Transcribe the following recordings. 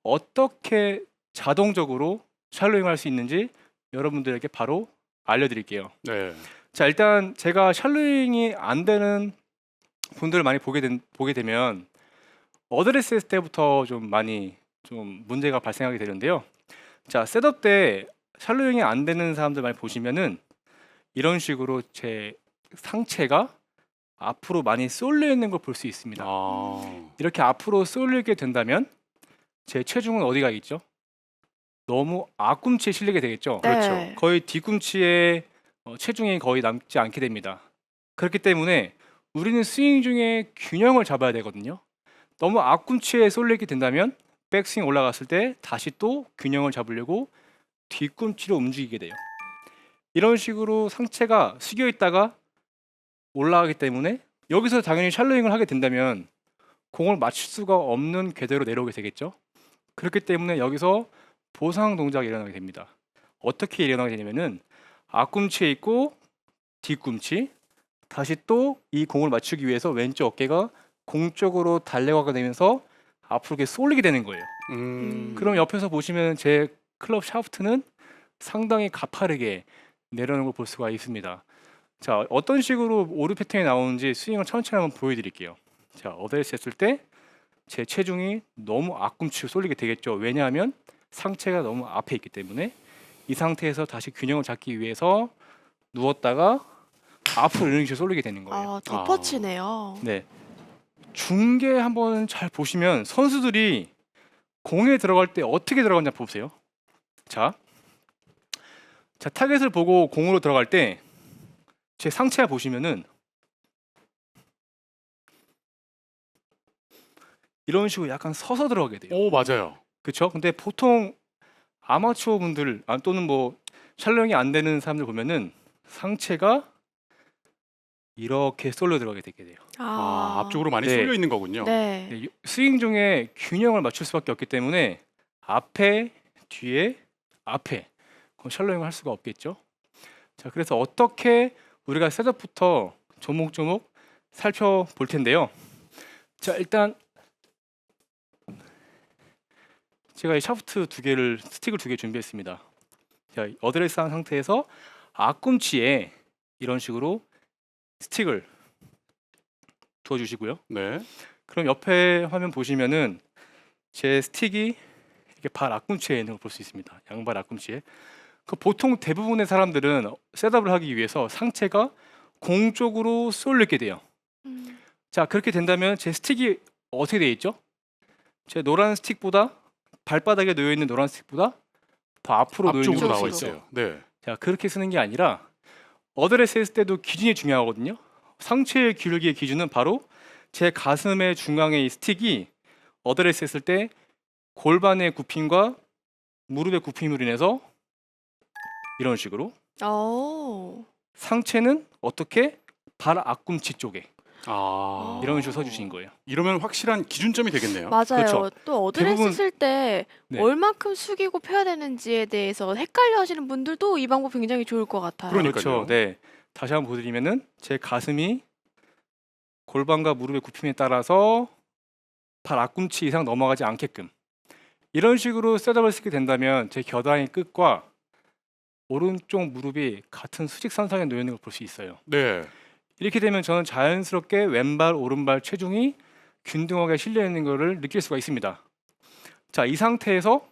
어떻게 자동적으로 샬로잉을 할 수 있는지 여러분들에게 바로 알려드릴게요. 네. 자, 일단 제가 샬로잉이 안 되는 분들을 많이 보게 되면 어드레스 했을 때부터 좀 많이 좀 문제가 발생하게 되는데요. 자, 셋업 때 샬로잉이 안 되는 사람들 많이 보시면은 이런 식으로 제 상체가 앞으로 많이 쏠려 있는 걸 볼 수 있습니다. 아. 이렇게 앞으로 쏠리게 된다면 제 체중은 어디가 있죠? 너무 앞꿈치에 실리게 되겠죠. 그렇죠. 네. 거의 뒤꿈치에 체중이 거의 남지 않게 됩니다. 그렇기 때문에 우리는 스윙 중에 균형을 잡아야 되거든요. 너무 앞꿈치에 쏠리게 된다면 백스윙 올라갔을 때 다시 또 균형을 잡으려고 뒤꿈치로 움직이게 돼요. 이런 식으로 상체가 숙여 있다가 올라가기 때문에 여기서 당연히 샬로잉을 하게 된다면 공을 맞출 수가 없는 궤도로 내려오게 되겠죠. 그렇기 때문에 여기서 보상 동작이 일어나게 됩니다. 어떻게 일어나게 되냐면은 앞꿈치에 있고 뒤꿈치, 다시 또 이 공을 맞추기 위해서 왼쪽 어깨가 공 쪽으로 달려가게 되면서 앞으로 이렇게 쏠리게 되는 거예요. 그럼 옆에서 보시면 제 클럽 샤프트는 상당히 가파르게 내려오는 걸 볼 수가 있습니다. 자, 어떤 식으로 오르 패턴이 나오는지 스윙을 천천히 한번 보여드릴게요. 자, 어드레스 했을 때 제 체중이 너무 앞꿈치로 쏠리게 되겠죠. 왜냐하면 상체가 너무 앞에 있기 때문에 이 상태에서 다시 균형을 잡기 위해서 누웠다가 앞으로 이런 식으로 쏠리게 되는 거예요. 아, 덮어치네요. 네, 중계 한번 잘 보시면 선수들이 공에 들어갈 때 어떻게 들어가는지 보세요. 자, 타겟을 보고 공으로 들어갈 때 제 상체 보시면은 이런 식으로 약간 서서 들어가게 돼요. 오, 맞아요. 그렇죠? 근데 보통 아마추어 분들 또는 뭐 촬영이 안 되는 사람들 보면은 상체가 이렇게 쏠려 들어가게 되게 돼요. 앞쪽으로 많이 네. 쏠려 있는 거군요. 네. 네, 스윙 중에 균형을 맞출 수밖에 없기 때문에 앞에, 뒤에, 앞에 그럼 샬로잉을 할 수가 없겠죠. 자, 그래서 어떻게 우리가 셋업부터 조목조목 살펴볼 텐데요. 자, 일단 제가 이 샤프트 스틱을 두 개 준비했습니다. 자, 어드레스한 상태에서 앞꿈치에 이런 식으로 스틱을 두어주시고요. 네. 그럼 옆에 화면 보시면은 제 스틱이 이렇게 발 앞꿈치에 있는 걸 볼 수 있습니다. 양발 앞꿈치에. 보통 대부분의 사람들은 셋업을 하기 위해서 상체가 공 쪽으로 쏠리게 돼요. 자, 그렇게 된다면 제 스틱이 어떻게 되어 있죠? 제 노란 스틱보다 발바닥에 놓여 있는 노란 스틱보다 더 앞으로 놓여 있는 앞쪽으로 걸 나와 볼수 있죠. 있어요. 네. 자, 그렇게 쓰는 게 아니라 어드레스 했을 때도 기준이 중요하거든요. 상체의 기울기의 기준은 바로 제 가슴의 중앙에 이 스틱이 어드레스 했을 때 골반의 굽힘과 무릎의 굽힘으로 인해서 이런 식으로 오. 상체는 어떻게 발 앞꿈치 쪽에 아. 이런 식으로 서주신 거예요. 이러면 확실한 기준점이 되겠네요. 맞아요. 그렇죠. 또 어드레스 대부분- 쓸 때 네. 얼만큼 숙이고 펴야 되는지에 대해서 헷갈려 하시는 분들도 이 방법 굉장히 좋을 것 같아요. 그러니까요. 그렇죠. 네. 다시 한번 보여드리면은 제 가슴이 골반과 무릎의 굽힘에 따라서 발 앞꿈치 이상 넘어가지 않게끔 이런 식으로 셋업을 쓰게 된다면 제 겨드랑이 끝과 오른쪽 무릎이 같은 수직선상에 놓여 있는 걸 볼 수 있어요. 네. 이렇게 되면 저는 자연스럽게 왼발 오른발 체중이 균등하게 실려 있는 것을 느낄 수가 있습니다. 자, 이 상태에서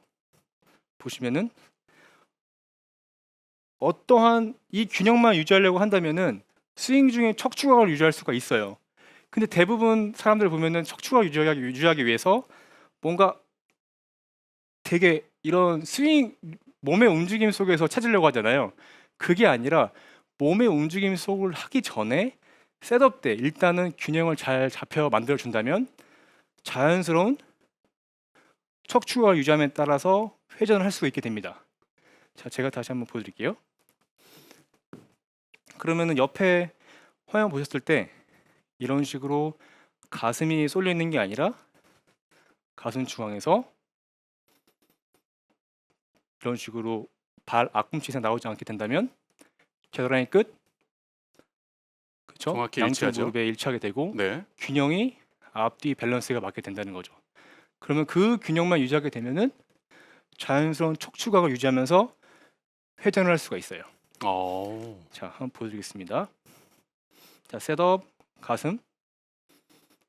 보시면은 어떠한 이 균형만 유지하려고 한다면은 스윙 중에 척추각을 유지할 수가 있어요. 근데 대부분 사람들 보면은 척추각 유지하기 위해서 뭔가 되게 이런 스윙 몸의 움직임 속에서 찾으려고 하잖아요. 그게 아니라 몸의 움직임 속을 하기 전에 셋업 때 일단은 균형을 잘 잡혀 만들어 준다면 자연스러운 척추각 유지함에 따라서 회전을 할 수가 있게 됩니다. 자, 제가 다시 한번 보여드릴게요. 그러면은 옆에 화면 보셨을 때 이런 식으로 가슴이 쏠려 있는 게 아니라 가슴 중앙에서 이런 식으로 발 앞꿈치 이상 나오지 않게 된다면 겨드랑이 끝, 그렇죠? 정확히 양쪽 일치하죠. 무릎에 일치하게 되고 네. 균형이 앞뒤 밸런스가 맞게 된다는 거죠. 그러면 그 균형만 유지하게 되면은 자연스러운 척추각을 유지하면서 회전을 할 수가 있어요. 자, 한번 보여드리겠습니다. 자, 셋업, 가슴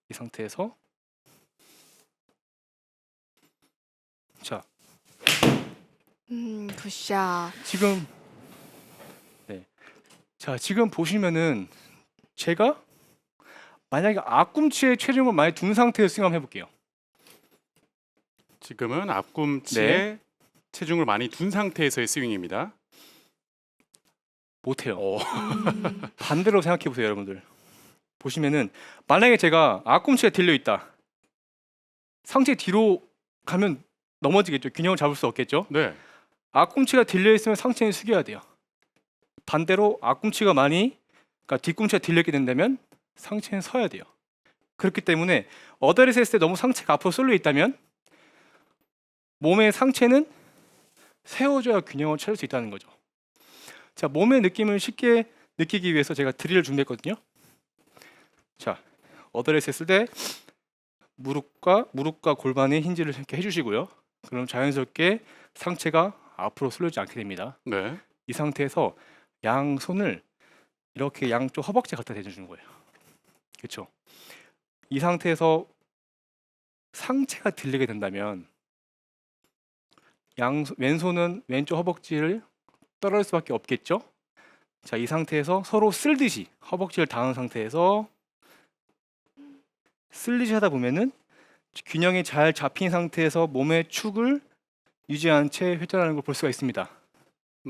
이 상태에서 자, 굿샷. 지금 네, 자 지금 보시면은 제가 만약에 앞꿈치에 체중을 많이 둔 상태에서 스윙 한번 해볼게요. 지금은 앞꿈치에 체중을 많이 둔 상태에서의 스윙입니다. 못해요. 오. 반대로 생각해 보세요, 여러분들. 보시면은 만약에 제가 앞꿈치가 들려 있다. 상체 뒤로 가면 넘어지겠죠. 균형을 잡을 수 없겠죠. 네. 앞꿈치가 들려 있으면 상체는 숙여야 돼요. 반대로 앞꿈치가 많이, 그러니까 뒤꿈치가 들려 있게 된다면 상체는 서야 돼요. 그렇기 때문에 어드레스 했을 때 너무 상체가 앞으로 쏠려 있다면 몸의 상체는 세워줘야 균형을 찾을 수 있다는 거죠. 자, 몸의 느낌을 쉽게 느끼기 위해서 제가 드릴을 준비했거든요. 자, 어드레스 했을 때 무릎과 골반의 힌지를 이렇게 해주시고요. 그럼 자연스럽게 상체가 앞으로 쏠리지 않게 됩니다. 네. 이 상태에서 양 손을 이렇게 양쪽 허벅지 갖다 대주는 거예요. 그렇죠? 이 상태에서 상체가 들리게 된다면 왼손은 왼쪽 허벅지를 떨어질 수밖에 없겠죠? 자, 이 상태에서 서로 쓸듯이 허벅지를 닿은 상태에서 쓸듯이 하다 보면은 균형이 잘 잡힌 상태에서 몸의 축을 유지한 채 회전하는 걸 볼 수가 있습니다.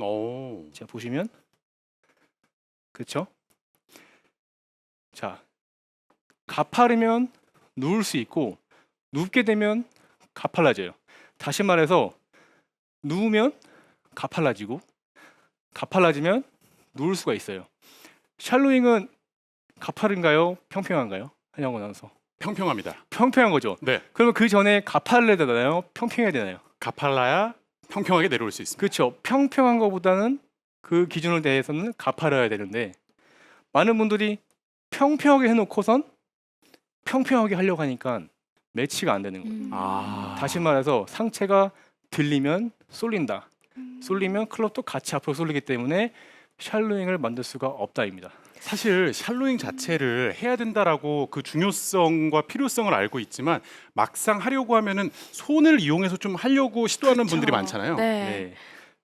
오. 자, 보시면 그렇죠? 자, 가파르면 누울 수 있고 눕게 되면 가팔라져요. 다시 말해서 누우면 가팔라지고 가팔라지면 누울 수가 있어요. 샬로잉은 가파른가요? 평평한가요? 한영호 아나운서. 평평합니다. 평평한 거죠. 네. 그러면 그 전에 가팔려야 되나요? 평평해야 되나요? 가팔라야 평평하게 내려올 수 있습니다. 그렇죠. 평평한 것보다는 그 기준을 대해서는 가파려야 되는데 많은 분들이 평평하게 해놓고선 평평하게 하려고 하니까 매치가 안 되는 거예요. 아. 다시 말해서 상체가 들리면 쏠린다. 쏠리면 클럽도 같이 앞으로 쏠리기 때문에 샬로잉을 만들 수가 없다입니다. 사실 샬로잉 자체를 해야 된다라고 그 중요성과 필요성을 알고 있지만 막상 하려고 하면은 손을 이용해서 좀 하려고 시도하는 그쵸. 분들이 많잖아요. 네. 네.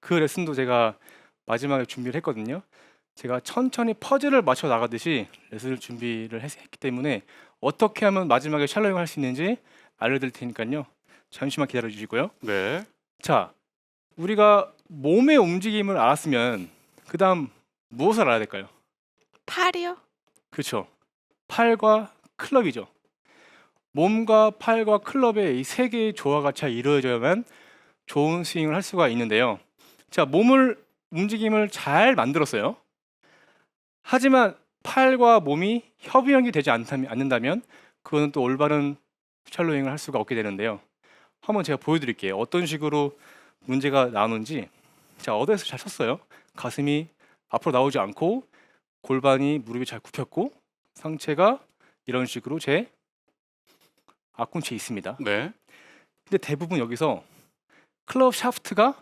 그 레슨도 제가 마지막에 준비를 했거든요. 제가 천천히 퍼즐을 맞춰 나가듯이 레슨을 준비를 했기 때문에 어떻게 하면 마지막에 샬로잉을 할 수 있는지 알려드릴 테니까요. 잠시만 기다려 주시고요. 네. 자, 우리가 몸의 움직임을 알았으면 그 다음 무엇을 알아야 될까요? 팔이요? 그렇죠. 팔과 클럽이죠. 몸과 팔과 클럽의 이 세 개의 조화가 잘 이루어져야만 좋은 스윙을 할 수가 있는데요. 자, 움직임을 잘 만들었어요. 하지만 팔과 몸이 협연이 되지 않는다면 그거는 또 올바른 샬로잉을 할 수가 없게 되는데요. 한번 제가 보여드릴게요. 어떤 식으로 문제가 나오는지. 자, 어드레스 잘 쳤어요. 가슴이 앞으로 나오지 않고 골반이 무릎이 잘 굽혔고 상체가 이런 식으로 제 앞꿈치에 있습니다. 네. 근데 대부분 여기서 클럽 샤프트가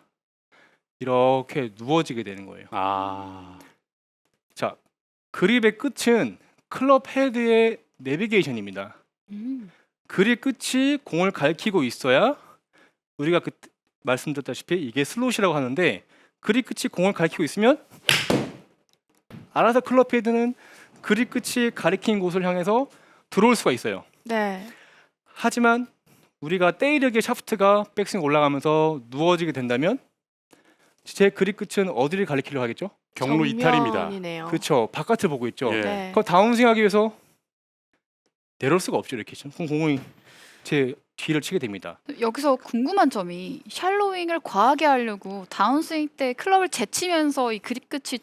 이렇게 누워지게 되는 거예요. 아. 자, 그립의 끝은 클럽 헤드의 내비게이션입니다. 그립 끝이 공을 가리키고 있어야 우리가 말씀드렸다시피 이게 슬롯이라고 하는데 그립 끝이 공을 가리키고 있으면 알아서 클럽 헤드는 그립 끝이 가리킨 곳을 향해서 들어올 수가 있어요. 네. 하지만 우리가 때이르게 샤프트가 백스윙 올라가면서 누워지게 된다면 제 그립 끝은 어디를 가리키려고 하겠죠? 경로 이탈입니다. 정면이네요. 그렇죠. 바깥을 보고 있죠. 예. 네. 그 다운스윙 하기 위해서 내려올 수가 없죠. 이렇게 그럼 공이 제 뒤를 치게 됩니다. 여기서 궁금한 점이 샬로잉을 과하게 하려고 다운스윙 때 클럽을 제치면서 이 그립 끝이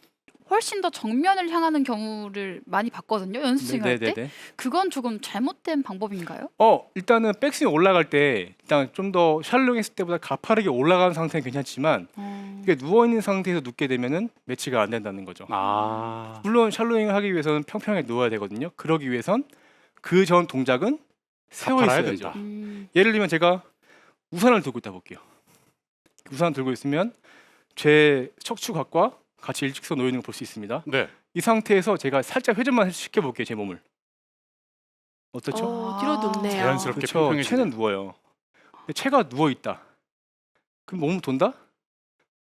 훨씬 더 정면을 향하는 경우를 많이 봤거든요. 연습스윙 할 때. 네네네. 그건 조금 잘못된 방법인가요? 일단은 백스윙 올라갈 때 일단 좀 더 샬로잉 했을 때보다 가파르게 올라가는 상태는 괜찮지만 이게 누워 있는 상태에서 눕게 되면은 매치가 안 된다는 거죠. 아. 물론 샬로잉을 하기 위해서는 평평하게 누워야 되거든요. 그러기 위해선 그 전 동작은 세워 가팔아야 있어야죠. 된다. 예를 들면 제가 우산을 들고 있다 볼게요. 우산 들고 있으면 제 척추각과 같이 일직선 놓여 있는 걸 볼 수 있습니다. 네. 이 상태에서 제가 살짝 회전만 시켜 볼게요, 제 몸을. 어떻죠? 뒤로 눕네요. 자연스럽게 그렇죠. 평평해지네요. 채는 누워요. 근데 채가 누워 있다. 그럼 몸은 돈다?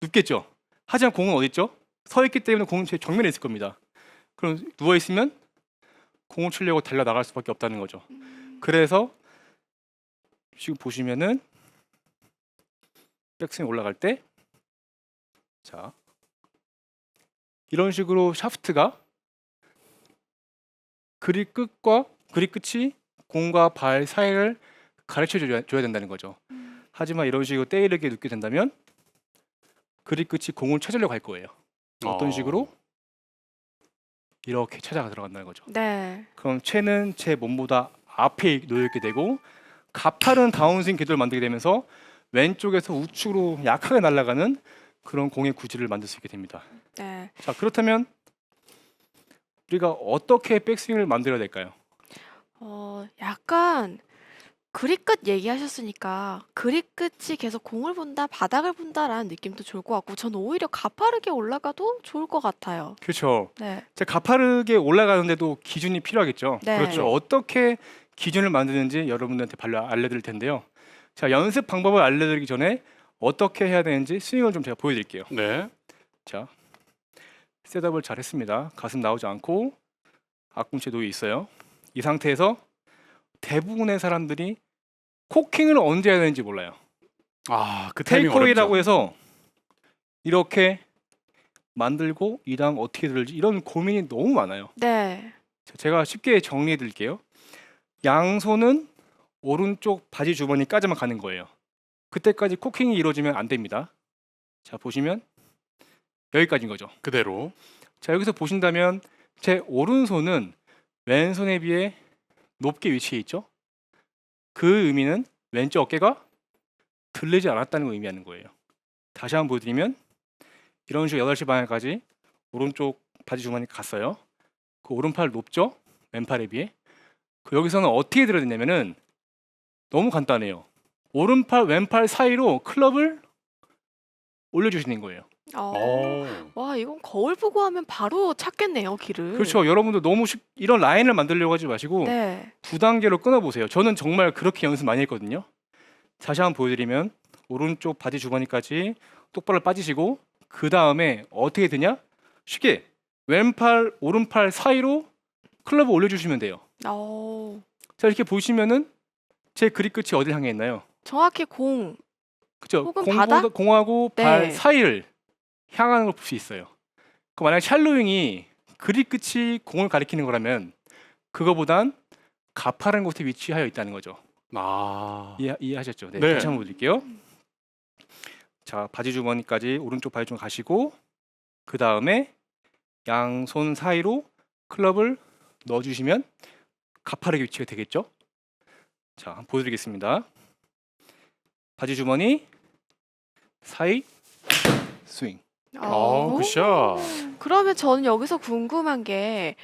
눕겠죠. 하지만 공은 어디 있죠? 서 있기 때문에 공은 제 정면에 있을 겁니다. 그럼 누워 있으면 공을 치려고 달려 나갈 수밖에 없다는 거죠. 그래서 지금 보시면은 백스윙 올라갈 때, 자 이런 식으로 샤프트가 그립 끝이 공과 발 사이를 가르쳐 줘야 된다는 거죠. 하지만 이런 식으로 때이르게 눕게 된다면 그립 끝이 공을 찾으려고 할 거예요. 어떤 식으로? 이렇게 찾아가 들어간다는 거죠. 네. 그럼 채는 제 몸보다 앞에 놓여 있게 되고 가파른 다운스윙 궤도를 만들게 되면서 왼쪽에서 우측으로 약하게 날아가는 그런 공의 구질을 만들 수 있게 됩니다. 네. 자, 그렇다면 우리가 어떻게 백스윙을 만들어야 될까요? 약간 그립 끝 얘기하셨으니까 그립 끝이 계속 공을 본다, 바닥을 본다라는 느낌도 좋을 것 같고 저는 오히려 가파르게 올라가도 좋을 것 같아요. 그렇죠. 네. 자, 가파르게 올라가는데도 기준이 필요하겠죠. 네. 그렇죠. 어떻게 기준을 만드는지 여러분들한테 알려드릴 텐데요. 자, 연습 방법을 알려드리기 전에 어떻게 해야 되는지 스윙을 좀 제가 보여드릴게요. 네. 자, 셋업을 잘 했습니다. 가슴 나오지 않고 앞꿈치에 놓여 있어요. 이 상태에서 대부분의 사람들이 코킹을 언제 해야 되는지 몰라요. 그 타이밍 테이크어웨이라고 어렵죠. 해서 이렇게 만들고 이 다음 어떻게 들을지 이런 고민이 너무 많아요. 네. 자, 제가 쉽게 정리해 드릴게요. 양손은 오른쪽 바지 주머니까지만 가는 거예요. 그때까지 코킹이 이루어지면 안 됩니다. 자, 보시면 여기까지인 거죠. 그대로. 자, 여기서 보신다면 제 오른손은 왼손에 비해 높게 위치해 있죠. 그 의미는 왼쪽 어깨가 들리지 않았다는 걸 의미하는 거예요. 다시 한번 보여드리면 이런 식으로 8시 방향까지 오른쪽 바지 주머니 갔어요. 그 오른팔 높죠? 왼팔에 비해. 그 여기서는 어떻게 들어야 되냐면은 너무 간단해요. 오른팔 왼팔 사이로 클럽을 올려주시는 거예요. 와, 이건 거울 보고 하면 바로 찾겠네요, 길을. 그렇죠. 여러분도 너무 이런 라인을 만들려고 하지 마시고 네. 두 단계로 끊어보세요. 저는 정말 그렇게 연습 많이 했거든요. 다시 한번 보여드리면 오른쪽 바지 주머니까지 똑바로 빠지시고 그 다음에 어떻게 되냐? 쉽게 왼팔 오른팔 사이로 클럽을 올려주시면 돼요. 자, 이렇게 보시면은 제 그립 끝이 어딜 향해 있나요? 정확히 공. 그죠? 혹은 바닥? 공하고 네. 발 사이를 향하는 걸 볼 수 있어요. 그 만약 샬로잉이 그립 끝이 공을 가리키는 거라면 그거보단 가파른 곳에 위치하여 있다는 거죠. 이해하셨죠? 네. 네. 다시 한번 보여드릴게요. 자, 바지 주머니까지 오른쪽 바지 주머니 가시고 그 다음에 양손 사이로 클럽을 넣어주시면 가파르게 위치가 되겠죠? 자, 한번 보여드리겠습니다. 바지 주머니 사이 스윙. 굿샷. 그러면 저는 여기서 궁금한 게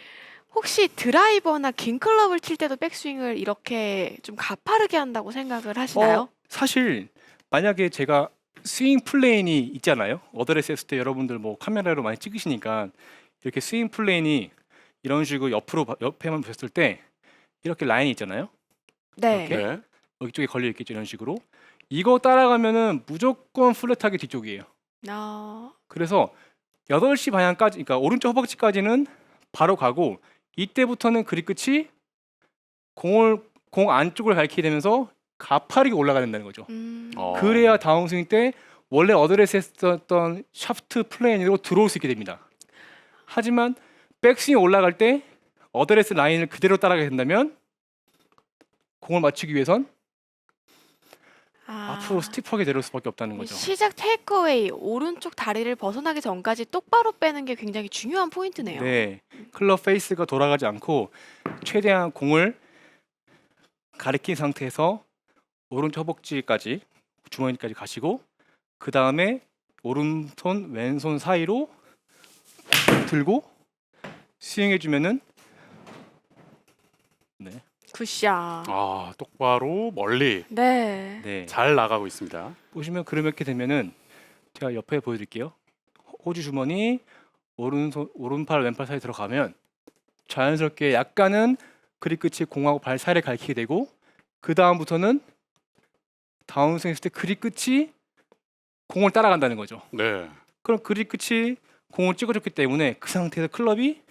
혹시 드라이버나 긴 클럽을 칠 때도 백스윙을 이렇게 좀 가파르게 한다고 생각을 하시나요? 사실 만약에 제가 스윙 플레인이 있잖아요. 어드레스 했을 때 여러분들 뭐 카메라로 많이 찍으시니까 이렇게 스윙 플레인이 이런 식으로 옆에만 보셨을 때 이렇게 라인이 있잖아요. 네. 이렇게? 네. 여기 쪽에 걸려 있겠죠. 이런 식으로. 이거 따라가면은 무조건 플랫하게 뒤쪽이에요. 그래서 8시 방향까지, 그러니까 오른쪽 허벅지까지는 바로 가고 이때부터는 그립 끝이 공 안쪽을 가리키게 되면서 가파르게 올라가야 된다는 거죠. 그래야 다운스윙 때 원래 어드레스 했었던 샤프트 플레인으로 들어올 수 있게 됩니다. 하지만 백스윙 올라갈 때 어드레스 라인을 그대로 따라가게 된다면 공을 맞추기 위해선 앞으로 스티프하게 내려올 수밖에 없다는 거죠. 시작 테이크어웨이 오른쪽 다리를 벗어나기 전까지 똑바로 빼는 게 굉장히 중요한 포인트네요. 네, 클럽 페이스가 돌아가지 않고 최대한 공을 가리킨 상태에서 오른쪽 허벅지까지 주머니까지 가시고 그 다음에 오른손 왼손 사이로 들고 스윙해 주면은 굿샷. 아, 똑바로 멀리 네. 네. 잘 나가고 있습니다. 보시면 그렇게 되면은 제가 옆에 보여드릴게요. 호주 주머니 오른팔 왼팔 사이 들어가면 자연스럽게 약간은 그립 끝이 공하고 발 사이를 가리키게 되고 그 다음부터는 다운스윙 했을 때 그립 끝이 공을 따라간다는 거죠. 네. 그럼 그립 끝이 공을 찍어줬기 때문에 그 상태에서 클럽이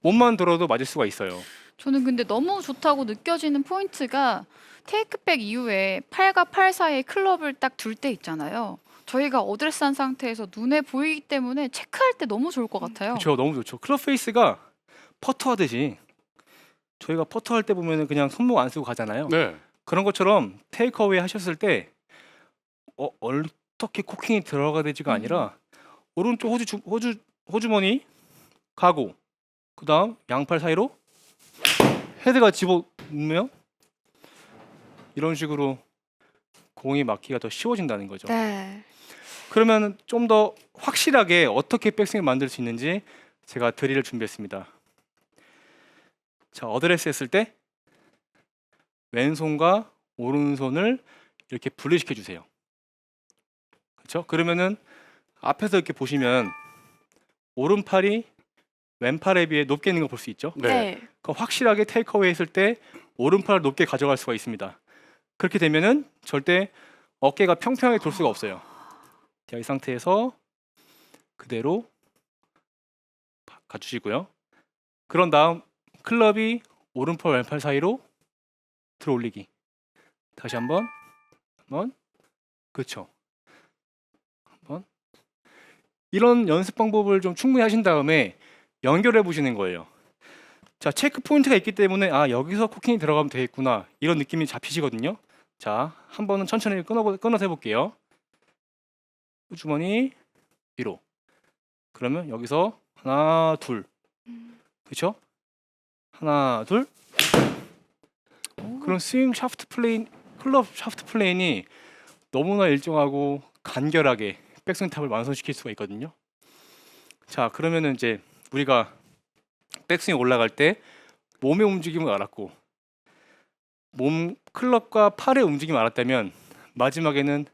몸만 들어도 맞을 수가 있어요. 저는 근데 너무 좋다고 느껴지는 포인트가 테이크백 이후에 팔과 팔 사이에 클럽을 딱 둘 때 있잖아요. 저희가 어드레스한 상태에서 눈에 보이기 때문에 체크할 때 너무 좋을 것 같아요. 그렇죠, 너무 좋죠. 클럽 페이스가 퍼터 하듯이 저희가 퍼터 할 때 보면은 그냥 손목 안 쓰고 가잖아요. 네. 그런 것처럼 테이크어웨이 하셨을 때 어떻게 코킹이 들어가 되지가 아니라 오른쪽 호주머니 가고 그다음 양팔 사이로 헤드가 집어넣으면 이런 식으로 공이 맞기가 더 쉬워진다는 거죠. 네. 그러면 좀 더 확실하게 어떻게 백스윙을 만들 수 있는지 제가 드릴을 준비했습니다. 자, 어드레스 했을 때 왼손과 오른손을 이렇게 분리시켜 주세요. 그렇죠? 그러면은 앞에서 이렇게 보시면 오른팔이 왼팔에 비해 높게 있는 거 볼 수 있죠? 네. 네. 확실하게 테이크어웨이 했을 때 오른팔을 높게 가져갈 수가 있습니다. 그렇게 되면은 절대 어깨가 평평하게 돌 수가 없어요. 자, 이 상태에서 그대로 갖추시고요. 그런 다음 클럽이 오른팔 왼팔 사이로 들어 올리기. 다시 한번 그렇죠. 한번 이런 연습 방법을 좀 충분히 하신 다음에 연결해 보시는 거예요. 자, 체크 포인트가 있기 때문에 아, 여기서 코킹이 들어가면 되겠구나 이런 느낌이 잡히시거든요. 자, 한 번은 천천히 끊어서 해볼게요. 주머니 위로. 그러면 여기서 하나 둘, 그렇죠? 하나 둘. 그런 스윙 샤프트 플레인, 클럽 샤프트 플레인이 너무나 일정하고 간결하게 백스윙 탑을 완성시킬 수가 있거든요. 자, 그러면은 이제 우리가 백스윙 올라갈 때 몸의 움직임을 알았고 몸 클럽과 팔의 움직임을 알았다면 마지막에는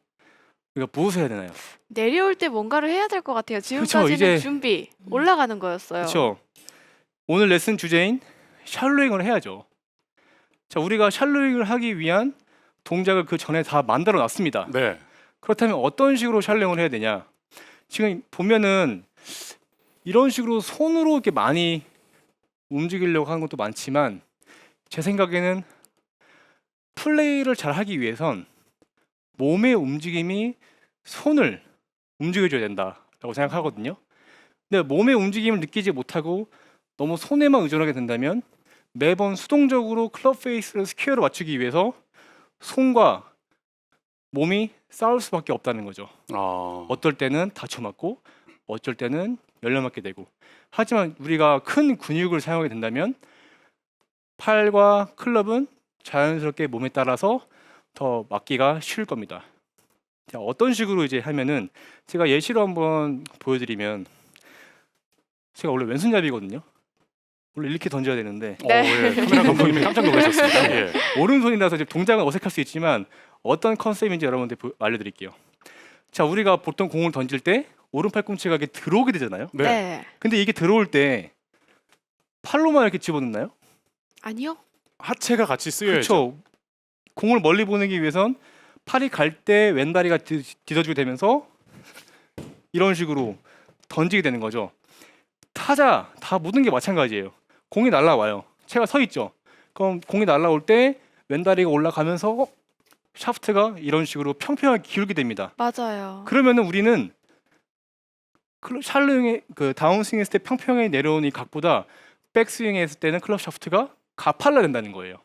우리가 무엇을 해야 되나요? 내려올 때 뭔가를 해야 될 것 같아요. 그쵸, 지금까지는 이제- 준비, 올라가는 거였어요. 그렇죠. 오늘 레슨 주제인 샬로잉을 해야죠. 자, 우리가 샬로잉을 하기 위한 동작을 그 전에 다 만들어 놨습니다. 네. 그렇다면 어떤 식으로 샬로잉을 해야 되냐? 지금 보면은 이런 식으로 손으로 이렇게 많이 움직이려고 하는 것도 많지만 제 생각에는 플레이를 잘 하기 위해선 몸의 움직임이 손을 움직여줘야 된다라고 생각하거든요. 근데 몸의 움직임을 느끼지 못하고 너무 손에만 의존하게 된다면 매번 수동적으로 클럽 페이스를 스퀘어로 맞추기 위해서 손과 몸이 싸울 수밖에 없다는 거죠. 어떨 때는 다쳐 맞고 어쩔 때는 열려 맞게 되고. 하지만 우리가 큰 근육을 사용하게 된다면 팔과 클럽은 자연스럽게 몸에 따라서 더 맞기가 쉬울 겁니다. 자, 어떤 식으로 이제 하면은 제가 예시로 한번 보여드리면 제가 원래 왼손잡이거든요. 원래 이렇게 던져야 되는데 네. 예. 카메라 감독님이 깜짝 놀라셨습니다. 예. 오른손이라서 이제 동작은 어색할 수 있지만 어떤 컨셉인지 여러분들 알려드릴게요. 자, 우리가 보통 공을 던질 때 오른팔 꿈치가 이렇게 들어오게 되잖아요. 네. 네. 근데 이게 들어올 때 팔로만 이렇게 집어넣나요? 아니요. 하체가 같이 쓰여야죠. 그렇죠. 공을 멀리 보내기 위해선 팔이 갈 때 왼다리가 뒤져주게 되면서 이런 식으로 던지게 되는 거죠. 타자 다 모든 게 마찬가지예요. 공이 날라와요. 채가 서 있죠. 그럼 공이 날라올 때 왼다리가 올라가면서 샤프트가 이런 식으로 평평하게 기울게 됩니다. 맞아요. 그러면은 우리는 샬로잉의 그 다운스윙 했을 때 평평하게 내려오는 이 각보다 백스윙 했을 때는 클럽 샤프트가 가팔라 된다는 거예요.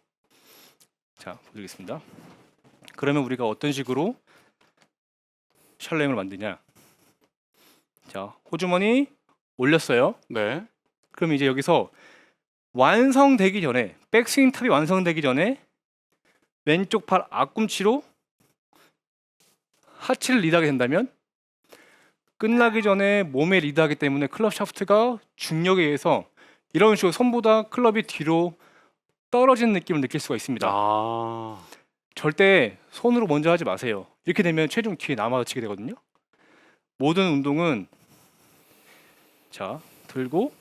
자, 보여드리겠습니다. 그러면 우리가 어떤 식으로 샬로잉을 만드냐? 자, 호주머니 올렸어요. 네. 그럼 이제 여기서 완성되기 전에 백스윙 탑이 완성되기 전에 왼쪽 팔 앞꿈치로 하체를 리드하게 된다면 끝나기 전에 몸에 리드하기 때문에 클럽 샤프트가 중력에 의해서 이런 식으로 손보다 클럽이 뒤로 떨어지는 느낌을 느낄 수가 있습니다. 아, 절대 손으로 먼저 하지 마세요. 이렇게 되면 체중 뒤에 남아서 치게 되거든요. 모든 운동은 자 들고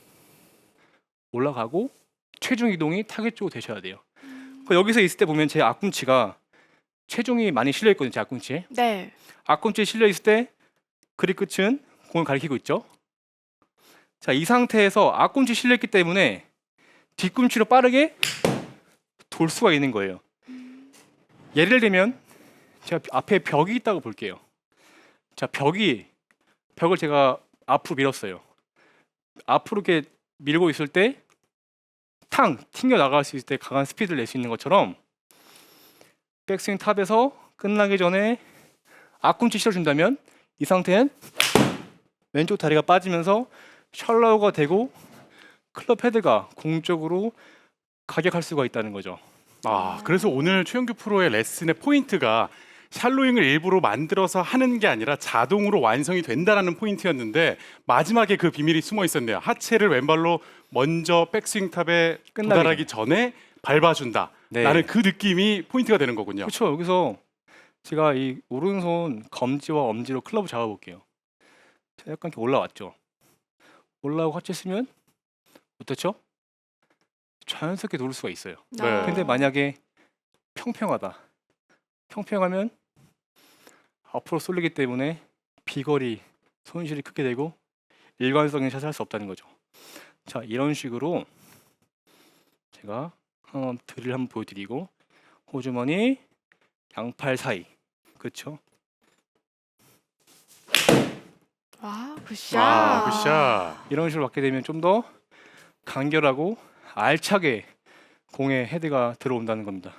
올라가고 체중 이동이 타겟 쪽으로 되셔야 돼요. 여기서 있을 때 보면 제 앞꿈치가 체중이 많이 실려 있거든요. 제 앞꿈치에. 네. 앞꿈치에 실려 있을 때 그립 끝은 공을 가리키고 있죠. 자, 이 상태에서 앞꿈치 실려 있기 때문에 뒤꿈치로 빠르게 돌 수가 있는 거예요. 예를 들면 제가 앞에 벽이 있다고 볼게요. 자, 벽을 제가 앞으로 밀었어요. 앞으로 이렇게 밀고 있을 때 탕 튕겨 나갈 수 있을 때 강한 스피드를 낼 수 있는 것처럼 백스윙 탑에서 끝나기 전에 앞꿈치 실어준다면 이 상태는 왼쪽 다리가 빠지면서 셜로우가 되고 클럽 헤드가 공 쪽으로 가격할 수가 있다는 거죠. 그래서 오늘 최영규 프로의 레슨의 포인트가 샬로잉을 일부러 만들어서 하는 게 아니라 자동으로 완성이 된다라는 포인트였는데 마지막에 그 비밀이 숨어 있었네요. 하체를 왼발로 먼저 백스윙 탑에 끝나기 도달하기 전에 밟아준다. 네. 라는 그 느낌이 포인트가 되는 거군요. 그렇죠. 여기서 제가 이 오른손 검지와 엄지로 클럽을 잡아볼게요. 자, 약간 이렇게 올라왔죠. 올라오고 같이 쓰면 어떻죠? 자연스럽게 누를 수가 있어요. 네. 근데 만약에 평평하다. 평평하면 앞으로 쏠리기 때문에 비거리 손실이 크게 되고 일관성의 샷을 할 수 없다는 거죠. 자, 이런 식으로 제가 드릴 한번 보여드리고 호주머니 양팔 사이 그렇죠? 와, 굿샷. 굿샷. 이런 식으로 맞게 되면 좀 더 간결하고 알차게 공에 헤드가 들어온다는 겁니다.